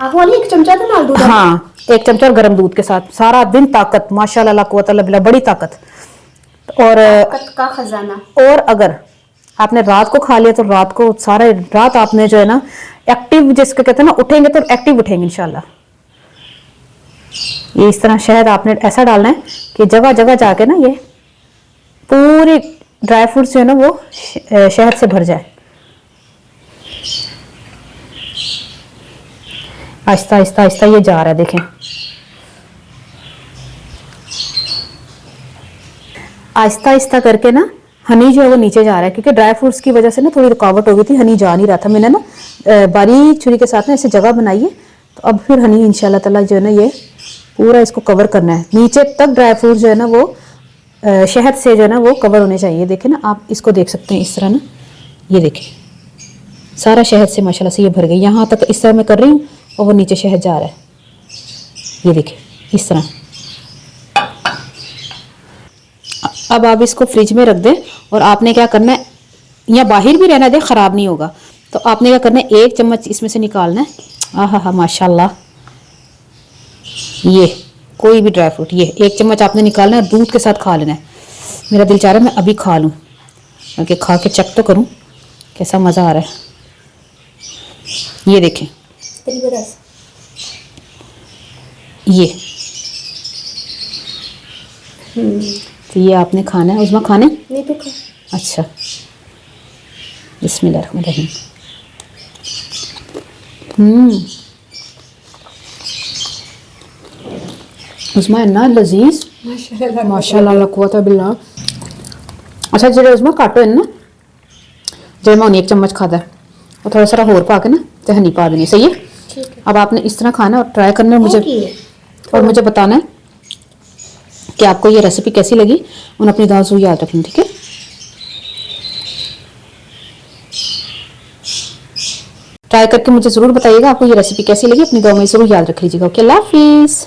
आप वाली एक चमचा तो डाल दूध हाँ, 1 चमचा और गर्म दूध के साथ, सारा दिन ताकत, माशाल्लाह ला कुव्वत इल्ला बिल्लाह, बड़ी ताकत। और ताकत का खजाना। और अगर आपने रात को खा लिया तो रात को सारा रात आपने जो है ना एक्टिव, जिसको कहते हैं ना, उठेंगे तो एक्टिव उठेंगे इंशाल्लाह। ये इस तरह शहद आपने ऐसा डालना है कि जगह जगह जाके ना ये पूरे ड्राई फ्रूट जो है ना वो शहद से भर जाए। आहिस्ता आहिस्ता आहिस्ता ये जा रहा है, देखें आहिस्ता आहिस्ता करके ना हनी जो है वो नीचे जा रहा है, क्योंकि ड्राई फ्रूट्स की वजह से ना थोड़ी रुकावट हो गई थी, हनी जा नहीं रहा था। मैंने ना बारीक छुरी के साथ ना ऐसे जगह बनाई है, तो अब फिर हनी इंशाल्लाह ताला जो है ना ये पूरा इसको कवर करना है, नीचे तक ड्राई फ्रूट जो है ना वो शहद से जो है ना वो कवर होने चाहिए। देखें ना आप इसको देख सकते हैं इस तरह ना, ये देखें सारा शहद से माशाल्लाह से ये भर गई, यहाँ तक इस तरह मैं कर रही हूँ और वो नीचे शहद जा रहा है, ये देखें इस तरह। अब आप इसको फ्रिज में रख दें और आपने क्या करना है, या बाहर भी रहना दें, ख़राब नहीं होगा। तो आपने क्या करना है, 1 चम्मच इसमें से निकालना है। आहा हा माशाल्लाह, ये कोई भी ड्राई फ्रूट, ये 1 चम्मच आपने निकालना है, दूध के साथ खा लेना है। मेरा दिल चाह रहा है मैं अभी खा लूँ, क्योंकि खा के चेक तो करूँ कैसा मज़ा आ रहा है। ये देखें ये तो ये आपने खाना है, उसमें खाने नहीं तो खा। अच्छा, बिस्मिल्लाहिर्रहमानिर्रहीम। उसमें इतना लजीज, माशाल्लाह माशाल्लाह ला कुव्वत बिल्लाह। अच्छा जेडे उसमें काटो है ना, जे मैं 1 चम्मच खाता है और थोड़ा सा होर पा के ना तो हनी पा देनी, सही है। ठीक है। अब आपने इस तरह खाना और ट्राई करना है मुझे, और मुझे बताना है कि आपको ये रेसिपी कैसी लगी, और अपनी दाल से याद रखें, ठीक है। ट्राई करके मुझे ज़रूर बताइएगा आपको ये रेसिपी कैसी लगी, अपनी दुआ में ज़रूर याद रख लीजिएगा। ओके, अल्लाह हाफिज़।